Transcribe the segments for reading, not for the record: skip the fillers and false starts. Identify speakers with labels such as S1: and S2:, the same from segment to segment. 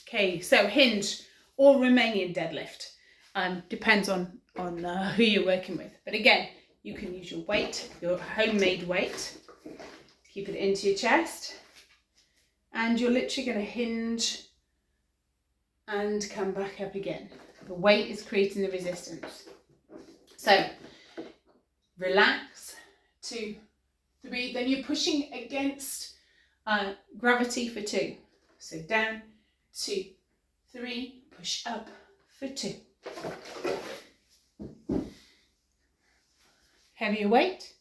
S1: Okay, so Hinge or Romanian deadlift. Depends on who you're working with. But again, you can use your weight, your homemade weight. Keep it into your chest. And you're literally going to hinge and come back up again. The weight is creating the resistance. So relax, 2, 3. Then you're pushing against gravity for 2. So down, 2, 3, push up for 2. Heavier weight,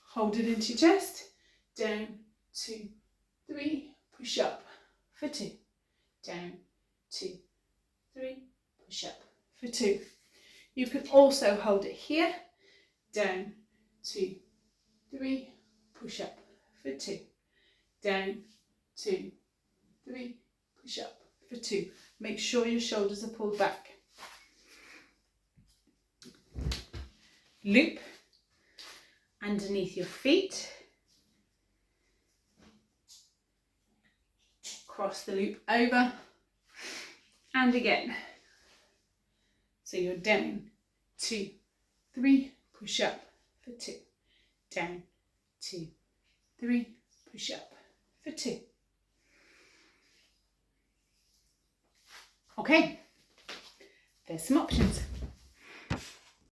S1: hold it into your chest, down, 2, 3, push up for 2, down, 2, 3, push up for 2. You can also hold it here, down, 2, 3, push up for 2, down, 2, 3, push up for 2. Make sure your shoulders are pulled back. Loop underneath your feet. Cross the loop over and again. So you're down, 2, 3, push up for 2, down, 2, 3, push up for 2. Okay, there's some options.